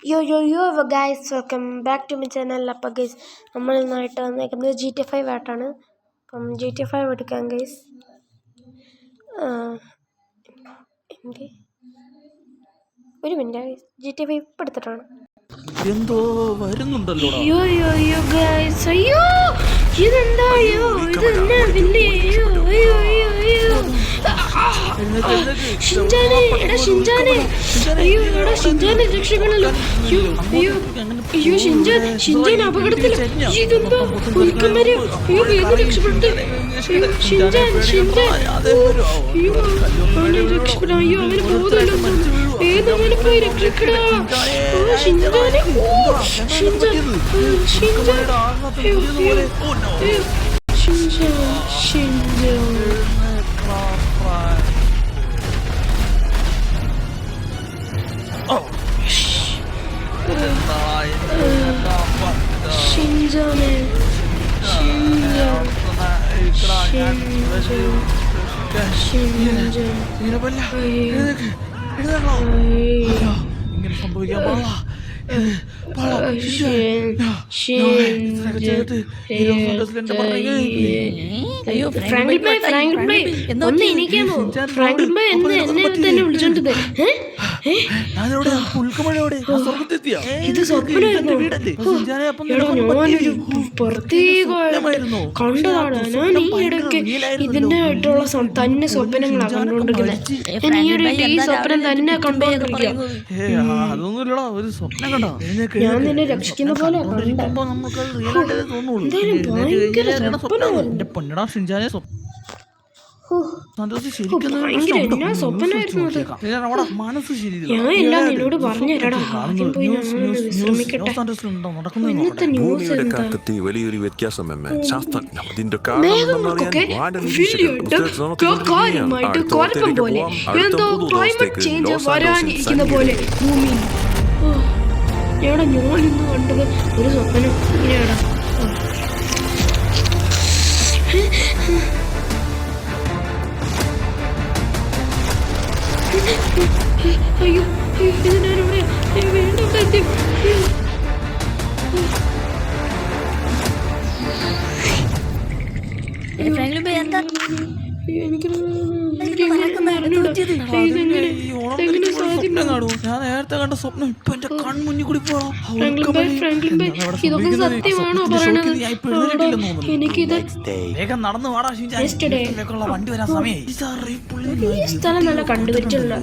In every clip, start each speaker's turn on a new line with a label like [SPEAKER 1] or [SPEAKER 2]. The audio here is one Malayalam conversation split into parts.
[SPEAKER 1] യോ guys, welcome back to my channel. അപ്പോൾ ഗൈസ്, നമ്മൾ ഇന്നായിട്ട് വന്നേക്കുന്നത് GTA 5 ആയിട്ടാണ്. അപ്പം GTA 5 എടുക്കാം ഗൈസ്. ഒരു മിനിറ്റ് ഗൈസ്, GTA 5 ഇപ്പം എടുത്തിട്ടാണ്.
[SPEAKER 2] എന്തോ വരുന്നുണ്ടല്ലോ.
[SPEAKER 1] അയ്യോ ഗൈസ്, അയ്യോ ഇതെന്താ? അയ്യോ ഇതെന്നാ പിന്നെ? അയ്യോ ഷിൻജാനെ, എടാ ഷിൻജാനെ, അയ്യോ എടാ ഷിൻജാനെ രക്ഷപ്പെടല്ലോ. അയ്യോ ഷിൻജാൻ അപകടത്തിൽ. ഇതെന്താ ഒരിക്കുന്നവര്? അയ്യോ വേഗം രക്ഷപ്പെട്ടു. അയ്യോ ഷിൻജാൻ അയ്യോ അവനെ രക്ഷപ്പെടാം. അയ്യോ അവന് പോകുന്നല്ലോ. ഏതവനെ പോയി രക്ഷപ്പെടാ. ഷിൻജാനെ
[SPEAKER 2] ഇങ്ങനെ സംഭവിക്കാൻ പാടില്ല.
[SPEAKER 1] ഇത് സ്വപ്നമായിരുന്നു. കണ്ടതാണ് ഞാൻ ഈ ഇടയ്ക്ക്. ഇതിന്റെ ആയിട്ടുള്ള തന്നെ സ്വപ്നങ്ങളാണ് കണ്ടുകൊണ്ടിരിക്കുന്നത്. ഞാൻ ഈ ഇടയ്ക്ക് ഈ സ്വപ്നം തന്നെ കണ്ടുകൊണ്ടിരിക്കുക. ഞാൻ നിന്നെ രക്ഷിക്കുന്ന പോലെ ഞാൻ എല്ലാം നിന്നോട് പറഞ്ഞു തരാടാ. ആദ്യം പോയി വിശ്രമിക്കട്ടെ. ഇന്നത്തെ ന്യൂസ്
[SPEAKER 3] വലിയൊരു വ്യത്യാസം
[SPEAKER 1] മേഘങ്ങൾക്കൊക്കെ കാര്യമായിട്ട് കുഴപ്പം പോലെ എന്തോ ക്ലൈമറ്റ് ചേഞ്ച് വരാനിരിക്കുന്ന പോലെ ഭൂമിയിൽ. എടാ ഞാനിന്ന് കണ്ടത് ഒരു സ്വപ്നം. ഇങ്ങനെയാടാ. അയ്യോ ഇത് ഞാനിവിടെ വീണ്ടും എത്തി.
[SPEAKER 2] ഞാൻ നേരത്തെ കണ്ട സ്വപ്നം ഇപ്പൊ എന്റെ കൺമുന്നിൽ കൂടി
[SPEAKER 1] ഇതൊക്കെ സത്യമാണോ പറയണത്? എനിക്കിത്
[SPEAKER 2] നടന്നു വണ്ടി വരാൻ സമയം.
[SPEAKER 1] ഈ സ്ഥലം നല്ല കണ്ടുപറ്റുള്ള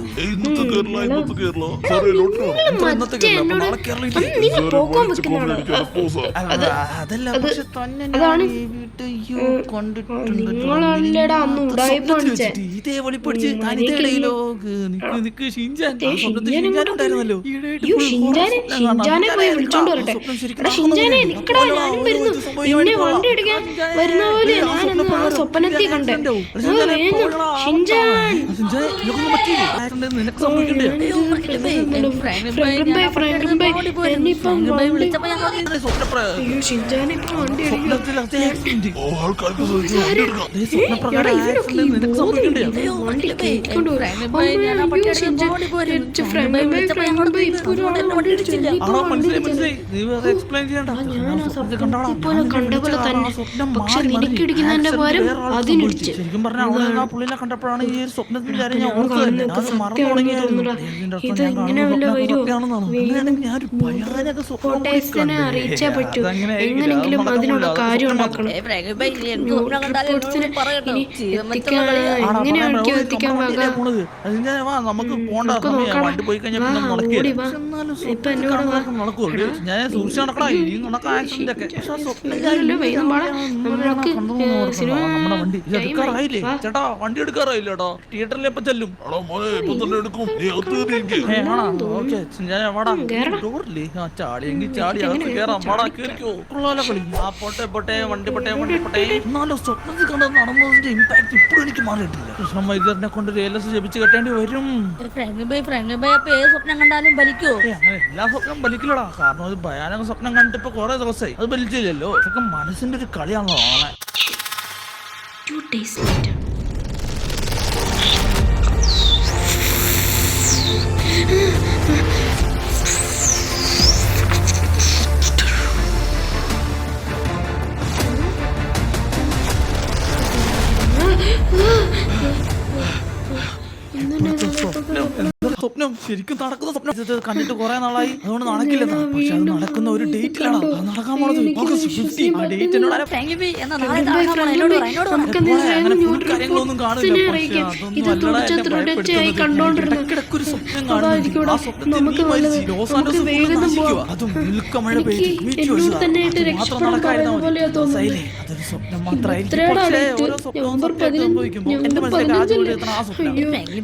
[SPEAKER 1] പോക്കാൻ വെക്കുന്നതാണ്. നിങ്ങളല്ലേടാ അന്ന് ഉടായ്പ കാണിച്ചേ. ഷിൻജാനെ പോയി വിളിച്ചോണ്ട് വരട്ടെ. ഷിൻജാനെ നിക്കടാ, ഞാനും വരുന്നു. എന്നെ വണ്ടി എടുക്കാൻ വരുന്ന പോലെ ഞാനന്ന് ആ സ്വപ്നത്തിൽ കണ്ടേ. ഷിൻജാൻ കണ്ടപോലെ തന്നെ. പക്ഷെ നിനക്കിടിക്കുന്നതിന്റെ പകരം അതിനിടിച്ച്.
[SPEAKER 2] ശരിക്കും പറഞ്ഞാൽ കണ്ടപ്പോഴാണ് ഈ സ്വപ്നത്തിന്റെ കാര്യം ഞാൻ
[SPEAKER 1] ഇത് ഇങ്ങനെ വല്ല വരുമോ? കോട്ടയത്തിനെ അറിയിച്ചേ പറ്റൂ. എങ്ങനെങ്കിലും അതിനുള്ള കാര്യം ഉണ്ടാക്കണം. എങ്ങനെയാണെങ്കിൽ എത്തിക്കാൻ
[SPEAKER 2] നമുക്ക് ഇപ്പൊ എന്നോട് ഞാൻ സൂക്ഷിച്ച് നടക്കടാ. ഇനി നടക്കാം ആക്സിഡന്റ് ഒക്കെ. ചേട്ടാ വണ്ടി എടുക്കാറായില്ല കേട്ടോ. തിയേറ്ററിൽ എപ്പോ ചെല്ലും? ചാടിയെങ്കിൽ ചാടി അകത്ത് കേറാം. വാടാ കേറിക്കോ. പോട്ടെ വണ്ടി പോട്ടെ. എന്നാലും സ്വപ്നത്തിൽ കണ്ട് നടന്നതിന്റെ ഇമ്പാക്ട് ഇപ്പോഴും എനിക്ക് മാറിയിട്ടില്ല. കൃഷ്ണ മൈദറിനെ കൊണ്ട് ALS ജപിച്ച് കെട്ടേണ്ടി വരും.
[SPEAKER 4] സ്വപ്നം കണ്ടാലും ബലിക്കോ?
[SPEAKER 2] അങ്ങനെ എല്ലാ സ്വപ്നം ബലിക്കില്ലടാ. കാരണം ഒരു ഭയാനക സ്വപ്നം കണ്ടിപ്പോ കുറെ ദിവസമായി. അത് ബലിച്ചില്ലല്ലോ. ഇതൊക്കെ മനസ്സിന്റെ ഒരു കളിയാണല്ലോ ആളെ.
[SPEAKER 1] 2 days later.
[SPEAKER 2] സ്വപ്നം ശരിക്കും നടക്കുന്ന സ്വപ്നം. ഇത് കണ്ടിട്ട് കുറെ നാളായി, അതുകൊണ്ട് നടക്കില്ലെന്നാ. പക്ഷെ അത് നടക്കുന്ന ഒരു ഡേറ്റിലാണ്. അത് നടക്കാൻ പോണത് ഓഗസ്റ്റ് 15. ആ ഡേറ്റ് എന്നോട് അങ്ങനെ ഫുൾ കാര്യങ്ങളൊന്നും കാണില്ല. പക്ഷെ അതൊന്നും ഇടയ്ക്കിടയ്ക്കൊരു സ്വപ്നം കാണുന്നുണ്ട്. ആ സ്വപ്നത്തിൽ നീ മരിച്ചു. ലോസ് ആൻഡോസ് നശിക്കുക. അതും ഉൽക്കമഴ പെയ്ത് മാത്രം നടക്കായിരുന്ന സൈലേ. അതൊരു സ്വപ്നം മാത്രമായിരിക്കും. പക്ഷേ ഓരോ സ്വപ്നവും സത്യമായിട്ട് സംഭവിക്കുമ്പോൾ എന്റെ മനസ്സിലേക്ക് ആദ്യം എത്തുന്ന ആ സ്വപ്നം എനിക്ക്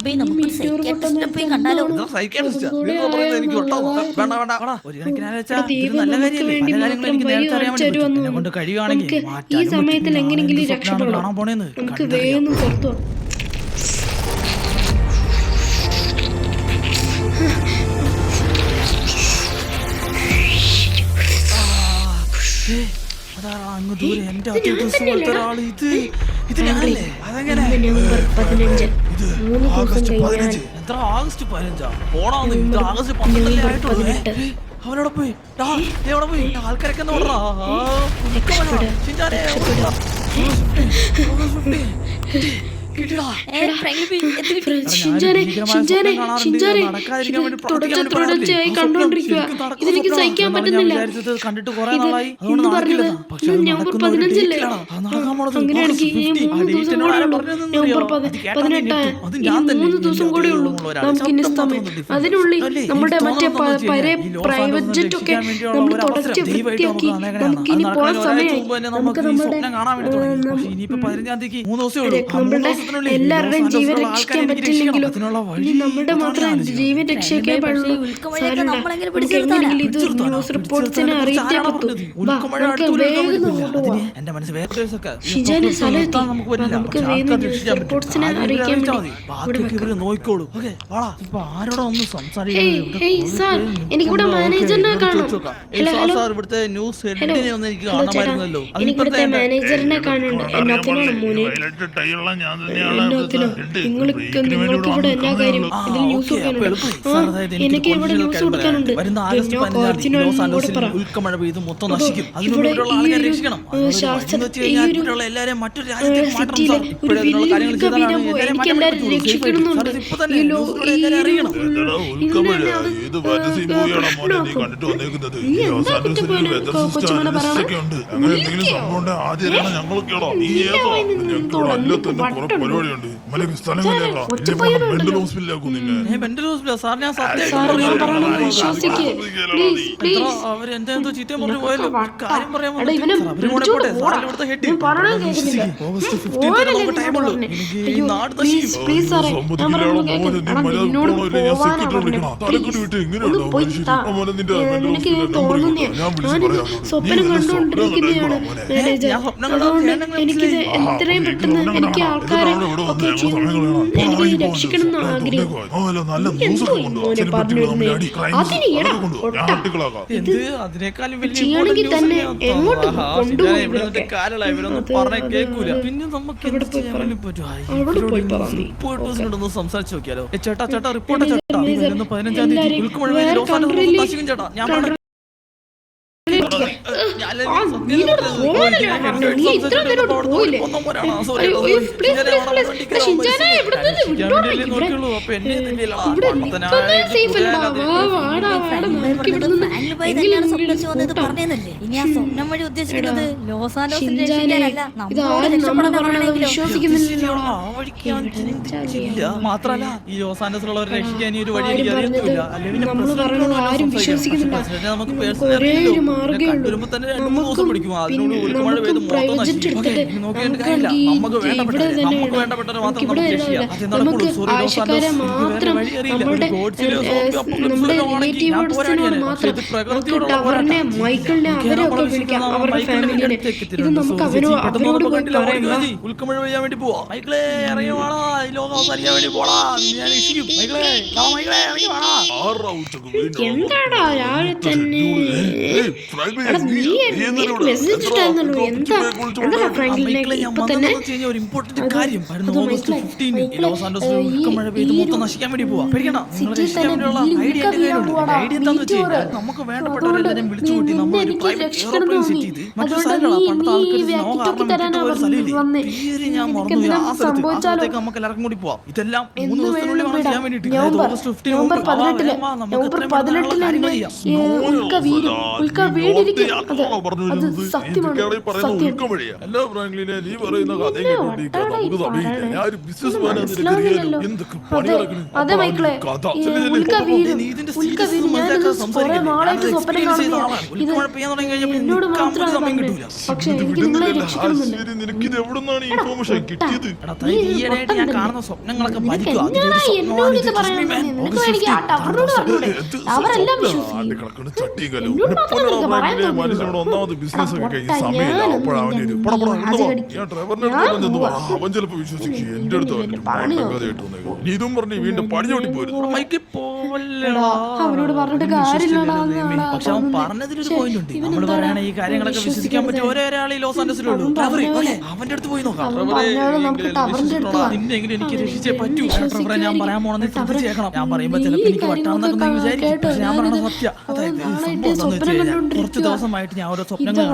[SPEAKER 2] ഒരു കണക്കിന് ആലോചിച്ചാൽ ഇത് നല്ല കാര്യമല്ലേ. പല കാര്യങ്ങളും എനിക്ക് നേരത്തെ അറിയാൻ വേണ്ടി പറ്റും. എന്നെ കൊണ്ട് കഴിയുവാണെങ്കിൽ
[SPEAKER 1] ഈ സമയത്തിൽ എങ്ങനെയെങ്കിലും രക്ഷപ്പെടണം.
[SPEAKER 2] കാണാൻ പോണേന്ന്
[SPEAKER 1] നമുക്ക് വേഗം പുറത്തു
[SPEAKER 2] അങ്ങ് ദൂരെ എന്റെ ഒരാള്. ഇത് ഞാനല്ലേ? അതെങ്ങനെ?
[SPEAKER 1] നവംബർ 15
[SPEAKER 2] ഇത് ആഗസ്റ്റ് 15. എത്ര ആഗസ്റ്റ് 15? പോണാന്ന്. ഇത് ആഗസ്റ്റ് 12 ആയിട്ടുള്ളൂ. അവനോടെ പോയി എവിടെ പോയി? ആൾക്കാരൊക്കെ നോടാ.
[SPEAKER 1] ഇതെനിക്ക് സഹിക്കാൻ പറ്റുന്നില്ല.
[SPEAKER 2] കണ്ടിട്ട് കുറെ നാളായി, അതുകൊണ്ട് നടക്കില്ല. പക്ഷെ
[SPEAKER 1] നവംബർ 15 അങ്ങനെയാണെങ്കിൽ 3 ദിവസം കൂടെ ഉള്ളൂ. നവംബർ 18 3 ദിവസം കൂടെ ഉള്ളൂ നമുക്കിനി സമയം. അതിനുള്ളിൽ നമ്മുടെ മറ്റേ പഴയ പ്രൈവറ്റ് ജെറ്റ് ഒക്കെ നമ്മൾ തുടച്ച് വൃത്തിയാക്കി നമുക്കിനി പോകാൻ സമയമായി. നമുക്ക് നമ്മുടെ എല്ലാവരുടെയും ജീവൻ രക്ഷിക്കാൻ പറ്റില്ലെങ്കിലും ഇനി നമ്മുടെ മാത്രം ജീവൻ രക്ഷിക്കാൻ പാടുള്ളൂ. എങ്ങനെയെങ്കിലും ഇത് ന്യൂസ് റിപ്പോർട്ട്സിനെ അറിയിച്ചേ പറ്റൂ. നമുക്ക് വേഗം ഷിജാന് സ്ഥലമെത്തി. നമുക്ക് വേഗം ന്യൂസ് റിപ്പോർട്ട്സിനെ അറിയിക്കാൻ വേണ്ടി സാർ, എനിക്കിവിടെ മാനേജറിനെ കാണാം.
[SPEAKER 2] ഇവിടുത്തെ ന്യൂസ് ഹെഡിനെ ഒന്ന് എനിക്ക് കാണാമായിരുന്നല്ലോ.
[SPEAKER 1] എനിക്കിവിടുത്തെ മാനേജറിനെ കാണുന്നുണ്ട്. എന്നത്തിനാണ് മോനെ? നിങ്ങൾക്ക് ഇവിടെ എന്നാ കാര്യം? ഇതിൽ ന്യൂസ് കൊടുക്കാനുണ്ട്. എനിക്ക് ഇവിടെ ന്യൂസ് കൊടുക്കാനുണ്ട്.
[SPEAKER 2] ഉൽക്കമഴ പെയ്ത് മൊത്തം നശിക്കും. ഇവിടെ എല്ലാരെയും മറ്റൊരു രാജ്യത്തേക്ക് മാറ്റണം.
[SPEAKER 1] എനിക്ക് എല്ലാവരും രക്ഷിക്കണമെന്നുണ്ട്. കൊച്ചുമനെ
[SPEAKER 2] അവരെന്തോ ചീത്തയും പറഞ്ഞു പോയല്ലോ. കാര്യം പറയാൻ
[SPEAKER 1] സ്വപ്നം കണ്ടുകൊണ്ടിരിക്കുന്നതാണ് മാനേജർ. അതുകൊണ്ട് എനിക്കിത് എത്രയും പെട്ടെന്ന് എനിക്ക് ആൾക്കാരെ ഒക്കെ എനിക്ക് രക്ഷിക്കണം എന്ന് ആഗ്രഹം. ചെയ്യണമെങ്കിൽ തന്നെ എങ്ങോട്ട് കൊണ്ടുപോയി
[SPEAKER 2] പിന്നെ നമുക്ക് സംസാരിച്ചു നോക്കിയാലോ? ചേട്ടാ റിപ്പോർട്ട് ചേട്ടാ 15-ാം തീയതി ഉൽക്കമഴ ചേട്ടാ ഞാൻ മാത്രല്ല ഈ ലോസ് ആൻഡോസിലുള്ളവരെ രക്ഷിക്കാൻ ഈ ഒരു വഴി എനിക്ക് അറിയത്തില്ല. അല്ലെങ്കിൽ നമുക്ക് പേഴ്സണലി വരുമ്പോ തന്നെ 2 ദിവസം പിടിക്കും. അതിനോട് ഉൽക്കമഴ പെയ്ത് മൊത്തം നശിക്കും. നോക്കിയിട്ട് കാര്യമില്ല. നമുക്ക് വേണ്ടപ്പെട്ടവരെ മാത്രം നമുക്ക് രക്ഷിക്കാം. അതെന്താണ് ഉൽക്കമഴ പെയ്യാൻ വേണ്ടി പോവാ. മൈക്കിളെ ഇറങ്ങി വേണോ? ഈ ലോകം അവസാനിക്കാൻ വേണ്ടി പോടാ. ഞാൻ രക്ഷിക്കും. മൈക്കിളെ ഇറങ്ങി വേണോ?
[SPEAKER 1] എന്താടാ രാവിലെ തന്നെ
[SPEAKER 2] ഒരു ഇമ്പോർട്ടന്റ് കാര്യം ഓഗസ്റ്റ് 15 ലോസ് ആൻഡോസിൽ ഉൽക്കമഴ പെയ്ത് മൊത്തം നശിക്കാൻ വേണ്ടി പോവാ. പേടിക്കണ്ട, ഐഡിയ ഐഡിയ എന്താന്ന് വെച്ച് കഴിഞ്ഞാൽ നമുക്ക് വേണ്ടപ്പെട്ടവരെല്ലാരും വിളിച്ചു കൂട്ടി നമ്മൾ ഒരു പ്രൈവറ്റ് എയർപ്ലെയിൻ സെറ്റ് ചെയ്ത് മറ്റു സ്ഥലങ്ങളാ പണ്ടത്തെ ആൾക്കാർ പേര് ഞാൻ മറന്നു ആ സ്ഥലത്തേക്ക് നമുക്ക് എല്ലാവർക്കും കൂടി പോവാം. ഇതെല്ലാം 3 ദിവസത്തിനുള്ളിൽ വേണം ചെയ്യാൻ വേണ്ടിട്ട്. ഓഗസ്റ്റ് 15
[SPEAKER 1] നവംബർ 18 അത് സത്യമാണ്.
[SPEAKER 4] അല്ല ഫ്രാങ്ക്ലിനെ, നീ പറയുന്ന കഥ കേട്ടോണ്ടിരിക്കാൻ നമുക്ക് സമയമില്ല. ഞാൻ ഒരു ബിസിനസ് മാൻ എന്തൊക്കെ പണി നടക്കുന്നു.
[SPEAKER 1] അതെ മൈക്കിളെ, എന്നോട് മാത്രമാണ് പറഞ്ഞത്. പക്ഷെ എനിക്ക് നിങ്ങളെ രക്ഷിക്കണമെന്നുണ്ട്.
[SPEAKER 4] നിനക്കിത് എവിടുന്നാണ് ഇൻഫോർമേഷൻ കിട്ടിയത്?
[SPEAKER 2] ഞാൻ കാണുന്ന സ്വപ്നങ്ങളൊക്കെ
[SPEAKER 1] എന്നോട് ഇത് പറയാൻ നിനക്ക് എനിക്ക് ആ ടവറിനോട് പറഞ്ഞൂടെ? അവരെല്ലാം
[SPEAKER 4] മനുഷ്യനോട് ഒന്നാമത് ബിസിനസ് ഒക്കെ കഴിഞ്ഞ് സമയമില്ല. അപ്പോഴവൻ അവൻ ചിലപ്പോ വിശ്വസിക്കും എന്റെ അടുത്ത് നീ ഇതും പറഞ്ഞ് വീണ്ടും പടിഞ്ഞോട്ടി പോയിരുന്നു.
[SPEAKER 1] അവനോട് പറഞ്ഞിട്ട് കാര്യമില്ലടാ.
[SPEAKER 2] പക്ഷെ അവൻ പറഞ്ഞതിലൊരു പോയിന്റ് ഉണ്ട്. നമ്മൾ പറയണ ഈ കാര്യങ്ങളൊക്കെ വിശ്വസിക്കാൻ പറ്റിയ ഒരാൾ ഈ ലോസ് ആൻഡസിലുള്ളൂ. അവന്റെ അടുത്ത് പോയി നോക്കാം. നിന്നെങ്കിലും എനിക്ക് രക്ഷിച്ചേ പറ്റൂ. ഞാൻ പറയാൻ പോണെന്ന് ശ്രദ്ധിച്ചേക്കണം. ഞാൻ പറയുമ്പോ ചിലപ്പോ എനിക്ക് വട്ടാണെന്നൊക്കെ വിചാരിക്കും. പക്ഷെ ഞാൻ പറഞ്ഞ സത്യ. അതായത് കുറച്ച് ദിവസമായിട്ട് ഞാൻ ഓരോ സ്വപ്നങ്ങൾ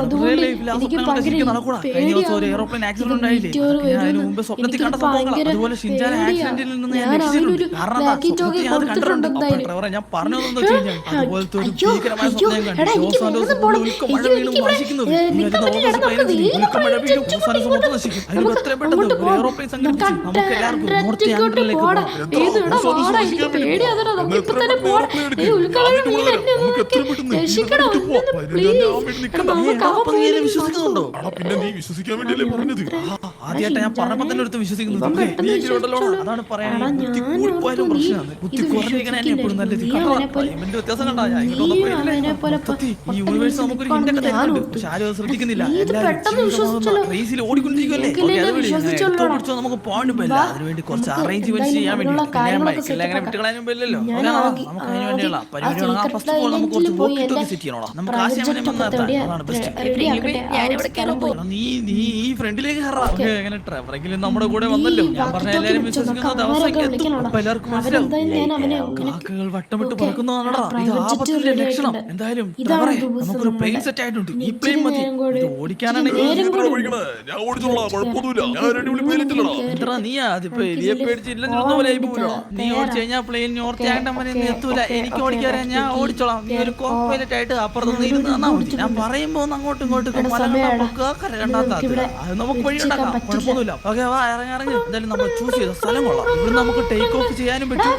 [SPEAKER 2] നടക്കൂടാ. കഴിഞ്ഞ ദിവസം ഒരു എയർപ്ലെയിൻ ആക്സിഡന്റ് ഉണ്ടായില്ലേ? ഞാൻ അതിന് മുമ്പ് സ്വപ്നത്തിൽ കണ്ട സംഭവങ്ങൾ. അതുപോലെ ഷിൻചാൻ ആക്സിഡന്റിൽ നിന്ന് ഞാൻ രക്ഷിച്ചിട്ടുണ്ട്. കാരണം അത് കണ്ടിട്ടുണ്ട്. ഞാൻ പറഞ്ഞതെന്ന് വെച്ച് കഴിഞ്ഞാൽ അതുപോലത്തെ ഒരു ഭീകരമായ സ്വപ്നം കണ്ടു. ലോസ് ആൻഡോസ് ഉൽക്കമഴ വീണും വാശിക്കുന്നത്. ഉൽക്കമഴ വീണും ലോസ് ആൻഡോസ് മൊത്തം നശിക്കും. അതിന് എത്രയും പെട്ടെന്ന് ഒരു എയർപ്ലെയിൻ സംഘടിപ്പിച്ച് നമുക്ക് എല്ലാവർക്കും നോർത്ത് ആൻഡ്രയിലേക്ക് പോകാം. വിശ്വസിക്കുന്നുണ്ടോ?
[SPEAKER 4] പിന്നെ നീ വിശ്വസിക്കാൻ വേണ്ടിയല്ലേ പറഞ്ഞത്?
[SPEAKER 2] ആദ്യമായിട്ട് ഞാൻ പറഞ്ഞപ്പോ തന്നെ എടുത്ത് വിശ്വസിക്കുന്നത്. അതാണ് പറയാൻ ബുദ്ധി കൂടിപ്പോയാലും പ്രശ്നമാണ്. ബുദ്ധി കുറഞ്ഞിരിക്കണ എന്നെ എപ്പോഴും നല്ലത്. ഇവന്റെ വ്യത്യാസം കണ്ടാ ഈ യൂണിവേഴ്സ് നമുക്കൊരു ഹിന്റൊക്കെ തരുന്നുണ്ട്. പക്ഷെ ആരും അത് ശ്രദ്ധിക്കുന്നില്ല. റേസിൽ ഓടിക്കൊണ്ടിരിക്കുമല്ലേ? പിടിച്ചോ നമുക്ക് പോയിന്റ് പോയില്ല. അതിനുവേണ്ടി കുറച്ച് അറേഞ്ച്മെന്റ് ചെയ്യാൻ വേണ്ടി അങ്ങനെ വിട്ടുകളാനും പോയില്ലല്ലോ. നമുക്ക് അതിന് വേണ്ടിയുള്ള പരിപാടികളാണ്. ഫസ്റ്റ് ഓഫ് ഓൾ നമുക്ക് കുറച്ച് വോക്കിട്ടൊക്കെ സെറ്റ് ചെയ്യണോളാം. നമുക്ക് ആശയം അതാണ് ബെസ്റ്റ്. നീ ഈ ഫ്രണ്ടിലേക്ക് എങ്ങനെ ട്രെവറെങ്കിലും നമ്മുടെ കൂടെ വന്നല്ലോ. ഞാൻ പറഞ്ഞ എല്ലാരും വിശ്വസിക്കുന്ന ദിവസം അപ്പൊ എല്ലാവർക്കും മനസ്സിലാവും. കാക്കകൾ വട്ടമിട്ട് പറക്കുന്നതാണടാ. ഇത് ആപത്തിന്റെ ലക്ഷണം. എന്തായാലും നമുക്കൊരു പ്ലെയിൻ സെറ്റ് ആയിട്ടുണ്ട്. ഈ പ്ലെയിൻ മതി. ഇത് ഓടിക്കാനാണെങ്കിൽ എത്ര നീയാ അതിപ്പോ എലിയെ പേടിച്ചില്ല പോലെ ആയി പോലോ. നീ ഓടിച്ചു കഴിഞ്ഞാൽ പ്ലെയിൻ നോർത്ത് ആൻഡമാനിൽ നിന്ന് എത്തൂല. എനിക്ക് ഓടിക്കാരാ, ഞാൻ ഓടിച്ചോളാം. നീ ഒരു കോ പൈലറ്റ് ആയിട്ട് അപ്പുറത്തുനിന്ന് ഇരുന്ന് തന്നാ മതി. ഞാൻ പറയുമ്പോ അങ്ങോട്ടും ഇങ്ങോട്ടും അത് നമുക്ക് വഴി ഉണ്ടാക്കാം. കുഴപ്പമൊന്നുമില്ല. ഓക്കെ വാ, ഇറങ്ങി. എന്തായാലും നമ്മൾ ചൂസ് ചെയ്ത സ്ഥലം കൊള്ളാം. ഇവിടെ നമുക്ക് ടേക്ക് ഓഫ് ചെയ്യാനും പറ്റും.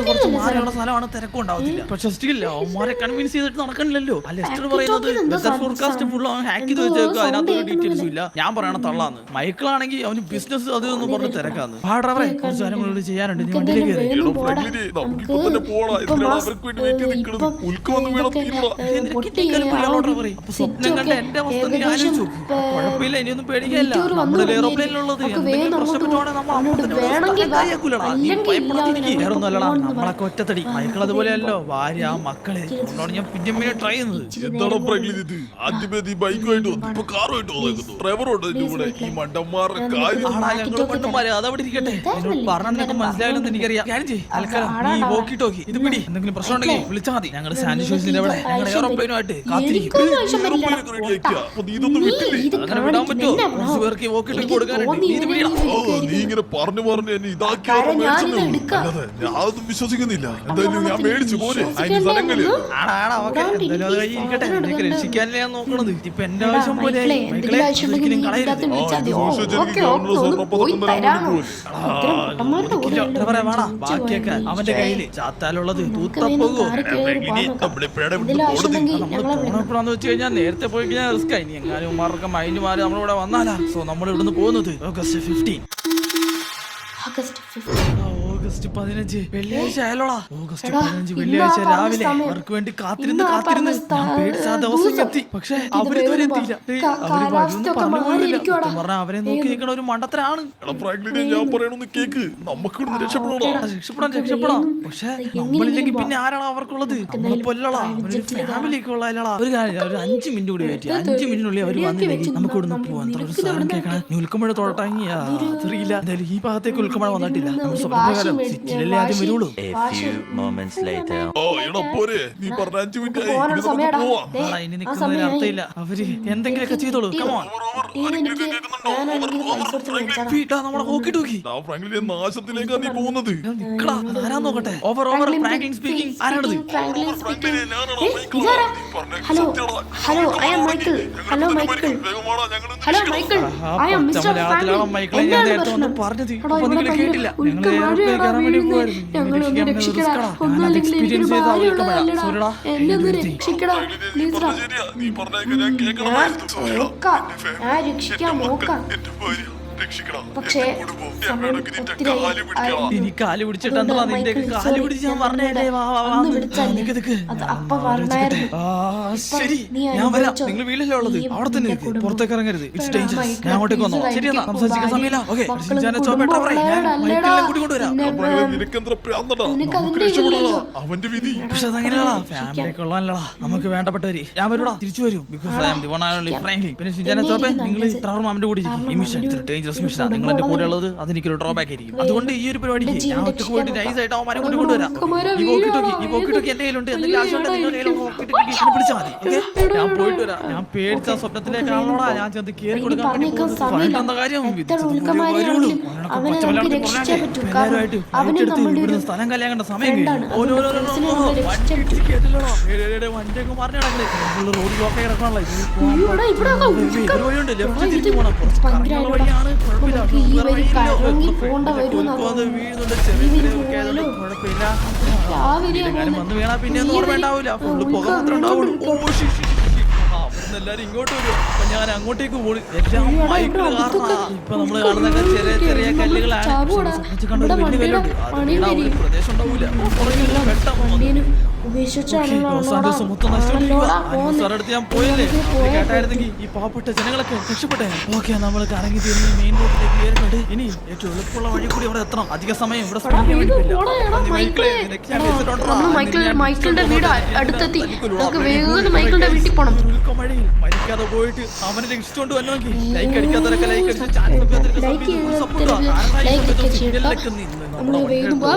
[SPEAKER 2] കുറച്ച് മാറിയുള്ള സ്ഥലമാണ്, തിരക്കും ഉണ്ടാവത്തില്ല. പക്ഷെ സ്റ്റിൽ അവന്മാരെ കൺവിൻസ് ചെയ്തിട്ട് നടക്കണില്ലല്ലോ. ആ ലെസ്റ്റർ പറയുന്നത് വെതർ ഫോർകാസ്റ്റ് ഫുൾ ഹാക്ക് ചെയ്ത് വെച്ചേക്കും. അതിനകത്ത് ഡീറ്റെയിൽസും ഇല്ല. ഞാൻ പറയണ തള്ളാന്ന്. മൈക്കിളാണെങ്കിൽ അവന് ബിസിനസ് അതൊന്നും പറഞ്ഞ് തിരക്കാന്ന്. പാടവരെ കുറച്ച് കാര്യങ്ങളോട് ചെയ്യാനുണ്ട്. നീ വണ്ടിയിലേക്ക് കയറി. അപ്പൊ സ്വപ്നം കണ്ട എന്റെ അവസ്ഥ നീ ആലോചിച്ചു. കുഴപ്പമില്ല, ഇനിയൊന്നും പേടിക്കാനില്ല. നമ്മുടെ എയർപ്ലെയിനിലുള്ളത് എന്തെങ്കിലും പ്രശ്നപ്പെട്ടോടെ വേറൊന്നുമല്ലടാ. നമ്മളൊക്കെ ഒറ്റത്തടി. മൈക്കിൾ അതുപോലെയല്ലോ. ഭാര്യ, മക്കളെ കൊണ്ടാണ് ഞാൻ പിന്നെ ട്രൈ ചെയ്യുന്നത്. അതവിടെ ഇരിക്കട്ടെ. പറഞ്ഞൊക്കെ മനസ്സിലായാലും എനിക്കറിയാം. നീ വോക്കി ടോക്കി ഇത് പിടി. എന്തെങ്കിലും പ്രശ്നം ഉണ്ടെങ്കിൽ വിളിച്ചാൽ മതി. ഞങ്ങൾ സാൻഡിഷോസിന്റെ അവിടെ ഞങ്ങൾ എയർപ്ലെയിനുമായിട്ട് കാത്തിരിക്കും. അങ്ങനെ വിടാൻ പറ്റുമോ? കുറച്ച് പേർക്ക് വോക്കി ടോക്കി കൊടുക്കാനുണ്ട്. ഇത് പിടിയാ.
[SPEAKER 4] നീ ഇങ്ങനെ പറഞ്ഞു എന്നെ ഞാനൊന്നും വിശ്വസിക്കുന്നില്ല. എന്തായാലും ഞാൻ മേടിച്ചു പോലെ
[SPEAKER 2] ഇരിക്കട്ടെ. രക്ഷിക്കാനല്ലേ ഞാൻ നോക്കണത്. ഇപ്പൊ എന്റെ ആവശ്യം പോലെ ബാക്കിയൊക്കെ അവന്റെ കയ്യില് ചാത്താലുള്ളത് തൂത്തപ്പോകുമോ? നമ്മളെപ്പോഴാന്ന് വെച്ച് കഴിഞ്ഞാൽ നേരത്തെ പോയി കഴിഞ്ഞാൽ റിസ്ക് ആയി. എങ്ങാനും ഉമ്മാർക്ക് മൈൻഡ് മാറി നമ്മളിവിടെ വന്നാലാ. സോ നമ്മൾ ഇവിടുന്ന് പോകുന്നത് ഓഗസ്റ്റ് 15. ഓഗസ്റ്റ് 15 വെള്ളിയാഴ്ച ആയാലോടാ. ഓഗസ്റ്റ് 15 വെള്ളിയാഴ്ച രാവിലെ അവർക്ക് വേണ്ടി കാത്തിരുന്ന് ഞാൻ പേടിച്ച ആ ദിവസം എത്തി. പക്ഷെ അവരിതുവരെ എത്തിയില്ല. അവര് വരുമെന്ന് പറഞ്ഞു പോയില്ല. പറഞ്ഞാൽ അവരെ നോക്കി നിൽക്കണ ഒരു മണ്ടത്തരാണ്.
[SPEAKER 4] ഞാൻ പറയണമെന്ന് കേക്ക്. നമുക്ക്
[SPEAKER 2] രക്ഷപ്പെടാം. പക്ഷെ നമ്മളില്ലെങ്കിൽ പിന്നെ ആരാണ് അവർക്കുള്ളത്? നമ്മളിപ്പോല്ലടാ. ഒരു ഫാമിലി ഒക്കെ ഉള്ളതല്ലടാ. ഒരു കാര്യം, ഒരു 5 മിനിറ്റ് കൂടി വെയിറ്റ്. 5 മിനിറ്റിനുള്ളിൽ അവർ വന്നില്ലെങ്കിൽ നമുക്ക് ഇവിടുന്ന് പോവാൻ. ഒരു സാധനം കേൾക്കണം. ഉൽക്കമഴ തൊടങ്ങിയ അറിയില്ല. എന്തായാലും ഈ ഭാഗത്തേക്ക് ഉൽക്കമഴ വന്നിട്ടില്ല. നമ്മൾ സ്വപ്നപ്രകാരം സിറ്റിയിലല്ലേ ആദ്യം വരുള്ളൂ.
[SPEAKER 5] A few moments later.
[SPEAKER 4] ഓ എടാ പോരെ നീ പറഞ്ഞ 5 മിനിറ്റ് ആയി
[SPEAKER 1] പോകാനുള്ള
[SPEAKER 4] ഇനി നമുക്ക്
[SPEAKER 1] സമയടാ.
[SPEAKER 4] പോവാം.
[SPEAKER 1] ദേ,
[SPEAKER 2] ആ, ഇനി
[SPEAKER 1] ആ
[SPEAKER 2] നിൽക്കുന്നതിന്
[SPEAKER 1] സമയമായി.
[SPEAKER 2] അർത്ഥമില്ല. അവര് എന്തെങ്കിലുമൊക്കെ ചെയ്തോളൂ. കമോൺ
[SPEAKER 1] ഞാനാണെങ്കിൽ പൈസ കൊടുത്ത് മേടിച്ചാടാ.
[SPEAKER 2] വീട്ടാ നമ്മുടെ ഹോക്കി ടൂക്കി.
[SPEAKER 4] ഡാ ഫ്രാങ്ക്ലിനെ നാശത്തിലേക്കാ നീ പോകുന്നത്.
[SPEAKER 2] നിക്കടാ, ആരാ നോക്കട്ടെ. Over Franklin speaking. ആരാണത്?
[SPEAKER 1] ഫ്രാങ്ക്ലിൻ
[SPEAKER 4] ഫ്രാങ്ക്ലിനെ
[SPEAKER 1] സ്പീക്കിംഗ്.
[SPEAKER 4] ഞാനാണോ മൈക്കിൾ?
[SPEAKER 1] ഇതാരാ?
[SPEAKER 4] നീ പറഞ്ഞ
[SPEAKER 1] ഹലോ
[SPEAKER 4] സത്യമാണോ?
[SPEAKER 1] Hello I am Michael. Hello Michael.
[SPEAKER 4] വേഗം വാടാ, ഞങ്ങളൊന്ന്
[SPEAKER 1] ഹലോ
[SPEAKER 4] രക്ഷിക്കണം.
[SPEAKER 1] മൈക്കിൾ. ഐ ആം മിസ്റ്റർ
[SPEAKER 2] മലയാളത്തിലാണ് മൈക്കിളെ ഞാൻ
[SPEAKER 1] എന്താണ്
[SPEAKER 2] നേരത്തെ
[SPEAKER 1] പ്രശ്നം?
[SPEAKER 2] ഒന്ന് പറഞ്ഞത്.
[SPEAKER 1] എടാ,
[SPEAKER 2] അപ്പൊ
[SPEAKER 1] ഇവിടെ
[SPEAKER 2] നിങ്ങൾ
[SPEAKER 1] ഭയങ്കര
[SPEAKER 2] കേട്ടില്ല.
[SPEAKER 1] ഉൽക്ക
[SPEAKER 2] ഞങ്ങൾ
[SPEAKER 1] മഴയാടാ
[SPEAKER 2] കയറാൻ വേണ്ടി
[SPEAKER 1] വീഴുന്നത്.
[SPEAKER 2] പോവായിരുന്നു.
[SPEAKER 1] ഞങ്ങളൊന്ന് രക്ഷിക്കടാ. ഒന്നല്ലെങ്കിൽ എനിക്കൊരു ഭാര്യയുള്ളതല്ലടാ. എന്നെ ഒന്ന് രക്ഷിക്കടാ പ്ലീസ് ടാ.
[SPEAKER 4] ശരിയാ, നീ പറഞ്ഞേക്കെ ഞാൻ കേൾക്കണമായിരുന്നു.
[SPEAKER 1] നോക്കാം, ഞാൻ രക്ഷിക്കാൻ നോക്കാം.
[SPEAKER 4] എന്റെ ഭാര്യ രക്ഷിക്കണം.
[SPEAKER 1] പക്ഷേ
[SPEAKER 4] എന്റെ കുടുംബം ഞാൻ
[SPEAKER 1] സമയം
[SPEAKER 4] വേണമെങ്കിൽ നിന്റെ
[SPEAKER 1] ഒത്തിരിയായി.
[SPEAKER 4] കാല് പിടിക്കണം.
[SPEAKER 2] ഇനി കാല് പിടിച്ചിട്ടെന്താ നിന്റെ കാല് പിടിച്ച് ഞാൻ പറഞ്ഞേ. വാ വാ വാ
[SPEAKER 1] അന്ന് വിളിച്ചല്ലേ.
[SPEAKER 2] നിക്ക്.
[SPEAKER 1] അത് അപ്പ പറഞ്ഞായിരുന്നു.
[SPEAKER 2] ശരി
[SPEAKER 1] നീ
[SPEAKER 2] ഞാൻ വരാം.
[SPEAKER 1] അനുഭവിച്ചോ.
[SPEAKER 2] നിങ്ങൾ വീട്ടിലല്ലേ ഉള്ളത്?
[SPEAKER 1] നീ
[SPEAKER 2] അവിടെ തന്നെ
[SPEAKER 1] നിന്റെ
[SPEAKER 2] ഇരിക്ക്.
[SPEAKER 1] കുടുംബം.
[SPEAKER 2] പുറത്തേക്ക് ഇറങ്ങരുത്. ഇറ്റ്സ്
[SPEAKER 1] എടാ,
[SPEAKER 2] ഡേഞ്ചറസ്.
[SPEAKER 1] മൈക്കിൾ,
[SPEAKER 2] ഞാൻ അങ്ങോട്ടേക്ക് വന്നോ.
[SPEAKER 1] please
[SPEAKER 2] ശരി എന്നാ
[SPEAKER 1] എനിക്ക്
[SPEAKER 2] സംസാരിക്കാൻ സമയമില്ല. ഓക്കെ
[SPEAKER 1] മക്കളും
[SPEAKER 2] ഞാൻ
[SPEAKER 1] കുടുംബം ഉള്ളവരല്ലടാ.
[SPEAKER 2] കൂടി കൊണ്ടുവരാം.
[SPEAKER 1] പിന്നെ,
[SPEAKER 4] അവളെ നിനക്കെന്താ പ്രാന്തടാ?
[SPEAKER 1] നിനക്ക്
[SPEAKER 4] നമുക്ക്
[SPEAKER 1] അതിന്റെ
[SPEAKER 4] രക്ഷപ്പെടാ.
[SPEAKER 1] ഇതില്ലല്ലോ.
[SPEAKER 4] അവന്റെ വിധി.
[SPEAKER 2] പക്ഷെ അതങ്ങനെയാ ഫാമിലി കൊള്ളാനല്ലടാ. നമുക്ക് വേണ്ടപ്പെട്ടവര് ഞാൻ വരൂടാ, തിരിച്ചു വരും. Because I am the one and only Franklin. പിന്നെ ഷിജാനെ ചോപ്പേ നിങ്ങൾ ട്രാവർ മാമിന്റെ കൂടെ ഇരിക്കും. ഈ മിഷൻ ഡേഞ്ചറസ് മിഷനാ. നിങ്ങൾ എന്റെ കൂടെ ഉള്ളത് അതെനിക്കൊരു ഡ്രോബാക്ക് ആയിരിക്കും. അതുകൊണ്ട് ഈ ഒരു പരിപാടിക്ക് ഞാൻ ഒറ്റക്ക് പോയിട്ട് നൈസ് ആയിട്ട് അവന്മാരെ കൊണ്ട് കൊണ്ടുവരാം. ഈ പോക്കിട്ടോക്കി എന്റെ കയ്യിലുണ്ട്. എന്തെങ്കിലും ആവശ്യമുണ്ട് നിങ്ങളുടെ കയ്യിൽ പോക്കിട്ടോക്കി പിടിച്ചാൽ മതി. ഓക്കെ ഞാൻ പോയിട്ട് വരാം. ഞാൻ പേടിച്ച സ്വപ്നത്തിലേക്കാണോടാ ഞാൻ ചെന്ന് കേറി കൊടുക്കാൻ വേണ്ടി പോകുന്നത്. കാര്യം ഇവിടുന്ന് സ്ഥലം കല്യാണ്ട സമയം വണ്ടിയൊക്കെ പറഞ്ഞു നടക്കണേ. റോഡ് ബ്ലോക്ക് കിടക്കാനുള്ള വഴിയുണ്ട്. ലെഫ്റ്റ് തിരിഞ്ഞു പോകണം. വഴിയാണ് വീഴുന്നുണ്ട്. ചെറിയ കുഴപ്പമില്ല. വന്ന് വീണാ പിന്നെ ഒന്നും ഓർമ്മ ഉണ്ടാവില്ല. ഫുള്ള് പുക മാത്രമേ ഉണ്ടാവുള്ളൂ. അവിടുന്ന് എല്ലാരും ഇങ്ങോട്ട് വരും. അപ്പൊ ഞാൻ അങ്ങോട്ടേക്ക് പോയി. എല്ലാം മൈക്കിള് കാരണം. ഇപ്പൊ നമ്മള് കാണുന്ന ചെറിയ ചെറിയ കല്ലുകളാണ്. കണ്ട ഒരു വലിയ കല്ലുണ്ട്. അത് വീണാ ഒരു പ്രദേശം ഉണ്ടാവൂല. അടുത്ത് ഞാൻ പോയല്ലേ. കേട്ടായിരുന്നെങ്കിൽ ഈ പാവപ്പെട്ട ജനങ്ങളൊക്കെ രക്ഷപ്പെട്ടെ. ഓക്കെ നമ്മൾ കറങ്ങി തിരിഞ്ഞ് മെയിൻ റോഡിലേക്ക് കയറിയിട്ടുണ്ട്. ഇനി ഏറ്റവും എളുപ്പമുള്ള വഴി കൂടി അവിടെ എത്തണം. അധിക സമയം ഇവിടെ
[SPEAKER 1] മൈക്കിളിന്റെ വീട് അടുത്തെത്തി. നമുക്ക് വേഗം മൈക്കിളിന്റെ വീട്ടിൽ പോണം.
[SPEAKER 2] മഴയിൽ മരിക്കാതെ പോയിട്ട് അവനെ രക്ഷിച്ചോണ്ട് വന്നെങ്കിൽ ലൈക്ക് അടിക്കാത്തവരൊക്കെ ലൈക്ക് അടിച്ച് ചാനൽ ഇവനൊക്കെ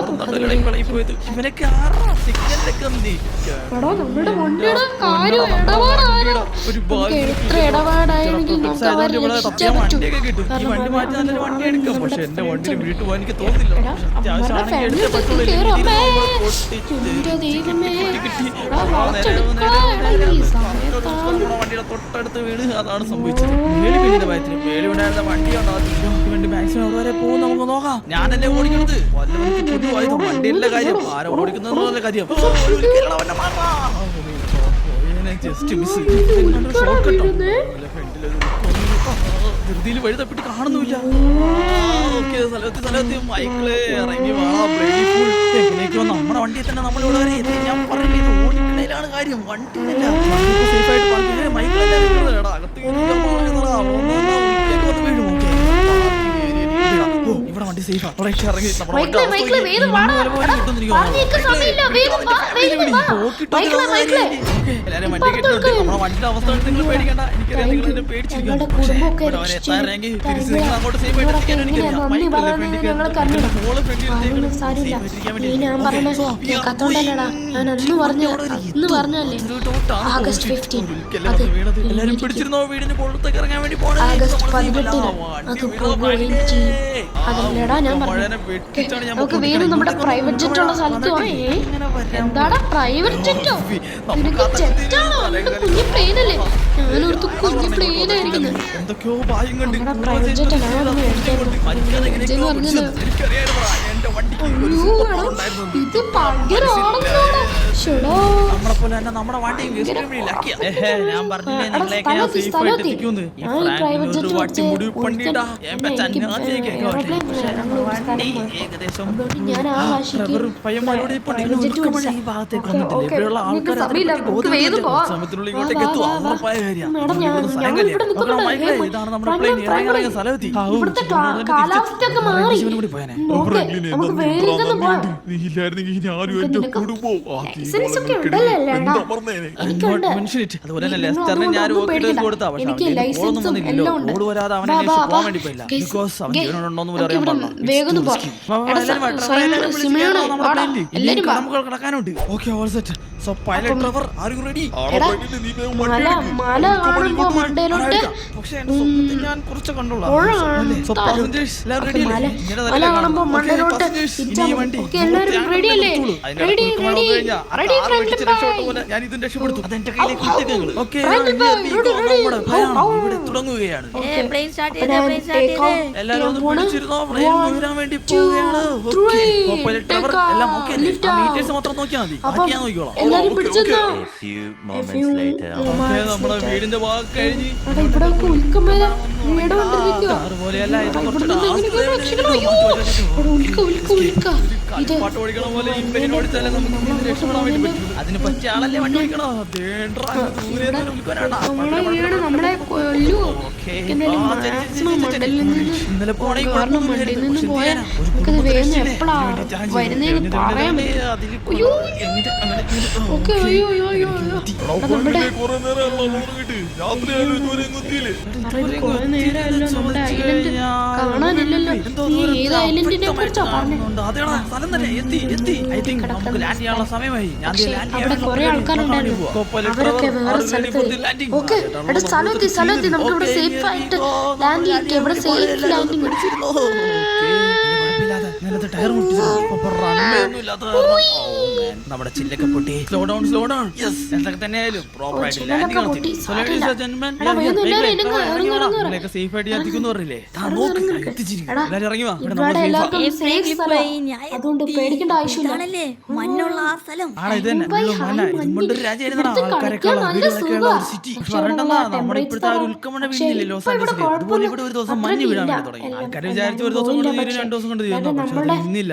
[SPEAKER 1] നമ്മുടെ വണ്ടിയുടെ കാര്യം എത്ര ഇടപാടായെങ്കിൽ
[SPEAKER 2] വണ്ടിയൊക്കെ കിട്ടും. ഈ വണ്ടി മാറ്റി നല്ലൊരു വണ്ടി എടുക്കാം. പക്ഷെ എന്റെ വണ്ടി വീട്ടിൽ പോകാൻ എനിക്ക് തോന്നില്ല. വണ്ടിയുടെ തൊട്ടടുത്ത് വീട്. അതാണ് സംഭവിച്ചത്. വേലി വീടിന്റെ ഭയത്തിന് വേലി ഉണ്ടായിരുന്ന വണ്ടി വേണ്ടി മാക്സിമം അവിടെ വരെ പോകും. നമുക്ക് നോക്കാം. ഞാനല്ലേ ഓടിക്കുന്നത്. വല്ലവർക്ക് പൊതുവായത് വണ്ടിയുടെ കാര്യം ആരോ ഓടിക്കുന്ന കാര്യം. ജസ്റ്റ് മിസ് ധൃതിയിൽ വഴി തപ്പിട്ട് കാണുന്നില്ല. സ്ഥലത്ത് മൈക്കിള് ഇറങ്ങി എങ്ങനെയൊക്കെയോ നമ്മുടെ വണ്ടിയിൽ തന്നെ നമ്മളിവിടെ വരെ എത്തി. ഞാൻ പറഞ്ഞില്ലേ ഇത് ഓടിക്കണയിലാണ് കാര്യം. വണ്ടിയിലല്ല സേഫായിട്ട് പറഞ്ഞു. മൈക്കിളെല്ലാം അകത്ത് വീഴും. ഇവിടെ വണ്ടി സേഫാ. ഇറങ്ങി എല്ലാരും വണ്ടി കിട്ടുന്നുണ്ട്. നമ്മുടെ വണ്ടിയുടെ അവസ്ഥ നിങ്ങൾ പേടിക്കണ്ട. എനിക്കറിയാം നിങ്ങൾ എന്നെ പേടിച്ചിരിക്കുന്നു. ഇവിടെ വരെ എത്താറെങ്കിൽ തിരിച്ച് നിങ്ങൾ അങ്ങോട്ട് സേഫ് ആയിട്ട് എത്തിക്കാൻ എനിക്കറിയാം.
[SPEAKER 1] ഞാൻ അന്ന് പറഞ്ഞല്ലേ ആഗസ്റ്റ് 15
[SPEAKER 2] എല്ലാരും പിടിച്ചിരുന്നോ വീടിന് പുറത്തേക്ക് ഇറങ്ങാൻ വേണ്ടി പോണേ.
[SPEAKER 1] ആഗസ്റ്റ് 18 അതല്ലടാ ഞാൻ പറഞ്ഞു. നമുക്ക് വേഗം നമ്മുടെ പ്രൈവറ്റ് ജെറ്റ് ഉള്ള സ്ഥലത്ത് എന്താടാ പ്രൈവറ്റ് ജെറ്റോ? നിനക്ക് ജെറ്റാണോ? കുഞ്ഞു പ്ലെയിനല്ലേ? ഞാനോർത്ത് കുഞ്ഞു പ്ലെയിൻ ആയിരിക്കുന്നത്.
[SPEAKER 2] എന്തൊക്കെയോ ഭാഗ്യം കണ്ട്
[SPEAKER 1] പ്രൈവറ്റ് ജെറ്റ് ഇത് ഭയങ്കര
[SPEAKER 2] നമ്മളെ പോലെ തന്നെ നമ്മുടെ വണ്ടി ഞാൻ പറഞ്ഞില്ലേ നിങ്ങളെയൊക്കെ ഞാൻ സേഫ് ആയിട്ട് എത്തിക്കുന്നു. ഈ ഫ്രാങ്കിന് ഒരു വട്ടി മുടി പണിയിട്ടാ ഏകദേശം പയ്യന്മാരോട് ഈ ഭാഗത്തേക്ക് വന്നിട്ടില്ല. ഇവിടെയുള്ള ആൾക്കാർ സമയത്തിനുള്ളിൽ ഇങ്ങോട്ടേക്ക് എത്തുക ഉറപ്പായ കാര്യം. ഇതാണ് നമ്മുടെ പ്ലെയിൻ ഇറങ്ങിയ സ്ഥലമെത്തി.
[SPEAKER 1] കാലാവസ്ഥയൊക്കെ മാറി.
[SPEAKER 4] ഫ്രാങ്ക്ലിനെ നീ ഇല്ലായിരുന്നെങ്കിൽ ഇനി ആരും എന്റെ കുടുംബവും
[SPEAKER 1] ഉണ്ടല്ലേ
[SPEAKER 4] എന്താ പറഞ്ഞേനെ
[SPEAKER 2] അതുപോലെ തന്നെ ലെസ്റ്ററിന് ഞാൻ വോക്കിട്ട് കൊടുത്താ പക്ഷെ
[SPEAKER 1] എനിക്ക്
[SPEAKER 2] അവന്റെ
[SPEAKER 1] ലൈസൻസും
[SPEAKER 2] കോളൊന്നും വന്നില്ലല്ലോ
[SPEAKER 1] എല്ലാം ഉണ്ട്.
[SPEAKER 2] കോള് വരാതെ അവനെ
[SPEAKER 1] ബാ,
[SPEAKER 2] അന്വേഷിച്ച്
[SPEAKER 1] ബാ,
[SPEAKER 2] പോകാൻ
[SPEAKER 1] ബാ.
[SPEAKER 2] വേണ്ടി പോയില്ല
[SPEAKER 1] Guys,
[SPEAKER 2] ബിക്കോസ് അവൻ
[SPEAKER 1] guys,
[SPEAKER 2] ജീവനുണ്ടോന്ന് പോലും
[SPEAKER 1] നമുക്ക്
[SPEAKER 2] അറിയാൻ
[SPEAKER 1] ഇവിടെ
[SPEAKER 2] പാടില്ല
[SPEAKER 1] വേഗം ഒന്ന് പോവാം. എടാ, സൈമൺ, വാടാ, എല്ലാരും വാ.
[SPEAKER 2] നമുക്ക് കിടക്കാനുണ്ട് okay all set so pilot driver are you ready
[SPEAKER 1] എടാ,
[SPEAKER 4] നീ വേഗം
[SPEAKER 1] മല മല കാണുമ്പോ മണ്ടയിലോട്ട്
[SPEAKER 2] പക്ഷേ എന്റെ സ്വപ്നത്തിൽ ഞാൻ കുറച്ച് കണ്ടോളാം സോ പാസഞ്ചേഴ്സ് എല്ലാവരും റെഡി
[SPEAKER 1] മല
[SPEAKER 2] അല്ലേ
[SPEAKER 1] മല കാണുമ്പോ മണ്ടയിലോട്ട് ഓക്കെ എല്ലാവരും റെഡി അല്ലേ റെഡി റെഡി റെഡി
[SPEAKER 2] ഞാൻ ഇതിന്റെ രക്ഷപ്പെടുത്തു അതെന്റെ കയ്യിലേക്ക് ഇട്ടേക്ക് ഓക്കെ ഇവിടെ തുടങ്ങുകയാണ്
[SPEAKER 6] പ്ലെയിൻ സ്റ്റാർട്ട് ചെയ്തേ പ്ലെയിൻ സ്റ്റാർട്ട് ചെയ്തേ
[SPEAKER 2] എല്ലാവരും ഒന്ന് പിടിച്ചിരുന്നോ പ്ലെയിൻ വീഴാൻ വേണ്ടി പോവുകയാണ് ഓക്കേ പൈലറ്റ് ഡ്രൈവർ എല്ലാം ഓക്കേ മീറ്റേഴ്സ് മാത്രം നോക്കിയാൽ മതി ബാക്കി ഞാൻ നോക്കിക്കോളാം
[SPEAKER 1] എല്ലാരും പിടിച്ചെന്നാ
[SPEAKER 5] A few moments later.
[SPEAKER 2] Okay നമ്മുടെ വീടിന്റെ ഭാഗം കഴിഞ്ഞ്
[SPEAKER 1] ഇവിടെ ഉൽക്കമല വീടുകൊണ്ടിരിക്കുക
[SPEAKER 2] അതുപോലെയല്ല ഇത് കുറച്ച്
[SPEAKER 1] ഇത്
[SPEAKER 2] പാട്ട് ഓടിക്കണ പോലെ ഈ പെയിൻ ഓടിച്ചാലേ നമുക്ക് ഇതിന് രക്ഷപ്പെടാൻ വേണ്ടി പറ്റും അതിന് പറ്റിയ ആളല്ലേ വണ്ടി ഓടിക്കണോ
[SPEAKER 1] നമ്മളെ വീട് നമ്മളെ കൊല്ലു എന്നാലും മാക്സിമം മണ്ടലിൽ നിന്ന്
[SPEAKER 2] ഇന്നലെ പോണേ
[SPEAKER 1] കാരണം മണ്ടയിൽ നിന്ന് പോയാൽ നമുക്കത് വേഗം എപ്പോഴാ വരുന്നതെന്ന് പറയാൻ പറ്റും അയ്യോ ഓക്കെ അയ്യോ അയ്യോ അയ്യോ അയ്യോ നമ്മുടെ
[SPEAKER 4] കുറെ നേരം രാത്രിയായാലും ഇതുവരെ എത്തിയില്ലേ
[SPEAKER 1] കുറെ നേരമല്ലോ നമ്മുടെ ഐലൻഡ് കാണാനില്ലല്ലോ നീ ഏത് ഐലൻഡിനെ കുറിച്ചാ പറഞ്ഞേ അവിടെ കുറെ ആൾക്കാരുണ്ടായിരുന്നു അവരൊക്കെ വേറെ സ്ഥലത്ത് ഓക്കെ എടാ സ്ഥലമെത്തി നമുക്ക് ഇവിടെ സേഫ് ആയിട്ട് ലാൻഡ് ചെയ്യിക്കാം ഇവിടെ സേഫ് ലാൻഡിങ്
[SPEAKER 2] ടയർ നമ്മുടെ ചില്ലൊക്കെ പൊട്ടി സ്ലോ ഡൗൺ എന്തൊക്കെ തന്നെയായാലും പ്രോപ്പർ ആയിട്ട് ലാൻഡിംഗ് നടത്തി സേഫ് ആയിട്ട് എത്തിക്കുന്നു പറഞ്ഞില്ലേ എല്ലാരും ഇറങ്ങി വാ ഇവിടെ നമ്മൾ
[SPEAKER 1] എല്ലാവർക്കും സേഫ് സ്ഥലം അതുകൊണ്ട് പേടിക്കേണ്ട ആവശ്യമില്ല
[SPEAKER 6] ഇതാണല്ലേ മഞ്ഞുള്ള ആ സ്ഥലം
[SPEAKER 2] ആടാ ഇത് തന്നെ ഇതുകൊണ്ടൊരു രാജ്യമായിരുന്നാ ആൾക്കാരൊക്കെ ഉള്ള വീടുകളൊക്കെ ഉള്ള ഒരു സിറ്റി പറയണ്ടെന്നാ നമ്മുടെ ഇപ്പോഴത്തെ ആ ഒരു ഉൽക്കമണ വീടില്ലേ ലോസ് ആഞ്ചലസിൽ അതുപോലെ ഇവിടെ ഒരു ദിവസം മഞ്ഞ് വീഴാൻ വേണ്ടി തുടങ്ങി ആൾക്കാർ വിചാരിച്ചു ഒരു ദിവസം കൊണ്ട് തീരും 2 ദിവസം കൊണ്ട് തീരുന്നു പക്ഷെ അത് ഇന്നില്ല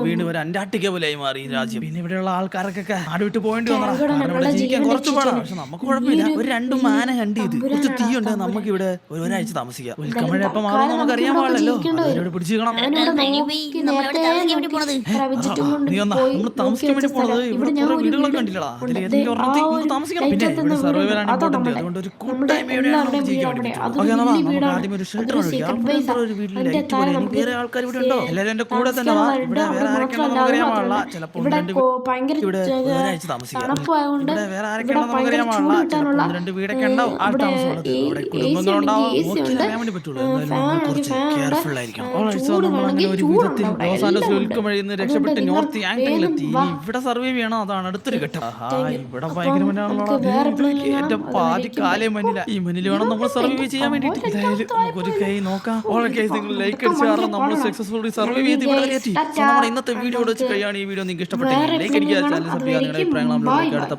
[SPEAKER 2] വീണ് ഒരു അന്റാർട്ടിക്ക പോലെയായി മാറി ഈ രാജ്യം പിന്നെ ഇവിടെയുള്ള ആൾക്കാർക്കൊക്കെ നാട് വിട്ട് പോകേണ്ടി വന്നതാ കാരണം ഇവിടെ ജീവിക്കാൻ കുറച്ച് പാടാ പക്ഷെ നമുക്ക് കുഴപ്പമില്ല ഒരു 2 മാന ഹണ്ട് ചെയ്ത് കുറച്ച് തീയുണ്ട് നമുക്ക് ഇവിടെ ഒരാഴ്ച താമസിക്കാം ഉൽക്കമഴ എപ്പം മാറും നമുക്ക് അറിയാൻ പാടില്ലല്ലോ അതിനോട് പിടിച്ചിരിക്കണം നീ ഒന്നാ നമ്മൾ താമസിക്കാൻ വേണ്ടി പോണത് ഇവിടെ കുറെ വീടുകളൊക്കെ കണ്ടില്ലടാ അതിൽ ഏതെങ്കിലും ഒരെണ്ണത്തിൽ നമുക്ക് താമസിക്കണം പിന്നെ ഇവിടെ സർവൈവൽ ആണ് ഇമ്പോർട്ടന്റ് അതുകൊണ്ട് ഒരു കൂട്ടായ്മയോടെയാണ് നമുക്ക് ജീവിക്കാൻ വേണ്ടി ഓക്കെ നമുക്ക് ആദ്യം ഒരു ഷെൽട്ടർ എടുക്കാം ഒരു വീട്ടിൽ ലൈറ്റ് പോലെ ഇനി വേറെ ആൾക്കാർ ഇവിടെ ഉണ്ടോ എല്ലാവരും എന്റെ കൂടെ തന്നെ വാ ഇവിടെ വേറെ ആരൊക്കെയാണെന്ന് നമുക്ക് അറിയാൻ പാടില്ല ചിലപ്പോൾ ഇവിടെ ഒരാഴ്ച താമസിക്കാം ഇവിടെ വേറെ ആരൊക്കെയാണെന്ന് നമുക്ക് അറിയാൻ പാടില്ല ചിലപ്പോൾ 2 വീടൊക്കെ ഉണ്ടാവും ആൾ താമസമുള്ളത് ഇവിടെ കുടുംബങ്ങളുണ്ടാവും നോക്കി അറിയാൻ വേണ്ടി പറ്റുള്ളൂ എന്നാലും നമ്മൾ കുറച്ച് കെയർഫുൾ ആയിരിക്കണം നമ്മൾ അങ്ങനെ ഒരു വിധത്തിൽ ലോസ് ആഞ്ചലസ് ഉൽക്കമഴയിൽ നിന്ന് രക്ഷപ്പെട്ട് നോർത്ത് യാങ്ടങ്ങിലെത്തി ഇനി ഇവിടെ സർവൈവ് ചെയ്യണം അതാണ് അടുത്തൊരു ഘട്ടം ഇവിടെ ഭയങ്കര മഞ്ഞാണല്ലോ എന്റെ പാതി കാലേ മഞ്ഞില ഈ മഞ്ഞിൽ വേണം നമ്മൾ സർവൈവ് ചെയ്യാൻ വേണ്ടിട്ട് എന്തായാലും നമുക്കൊരു കൈ നോക്കാം ഓൾ കേസ് നിങ്ങൾ ലൈക്ക് അടിച്ച് കാരണം നമ്മൾ സക്സസ്ഫുള്ളി സർവൈവ് ചെയ്ത് ഇവിടെ വരെ എത്തി നമ്മുടെ ഇന്നത്തെ വീഡിയോ വെച്ച് കഴിയാണ് ഈ വീഡിയോ നിങ്ങൾക്ക് ഇഷ്ടപ്പെട്ടെങ്കിൽ ലൈക്ക് അടിക്കുക ചാനൽ സബ്സ്ക്രൈബ് ചെയ്യുക നിങ്ങളുടെ അഭിപ്രായങ്ങൾ നമ്മളോട് അടുത്ത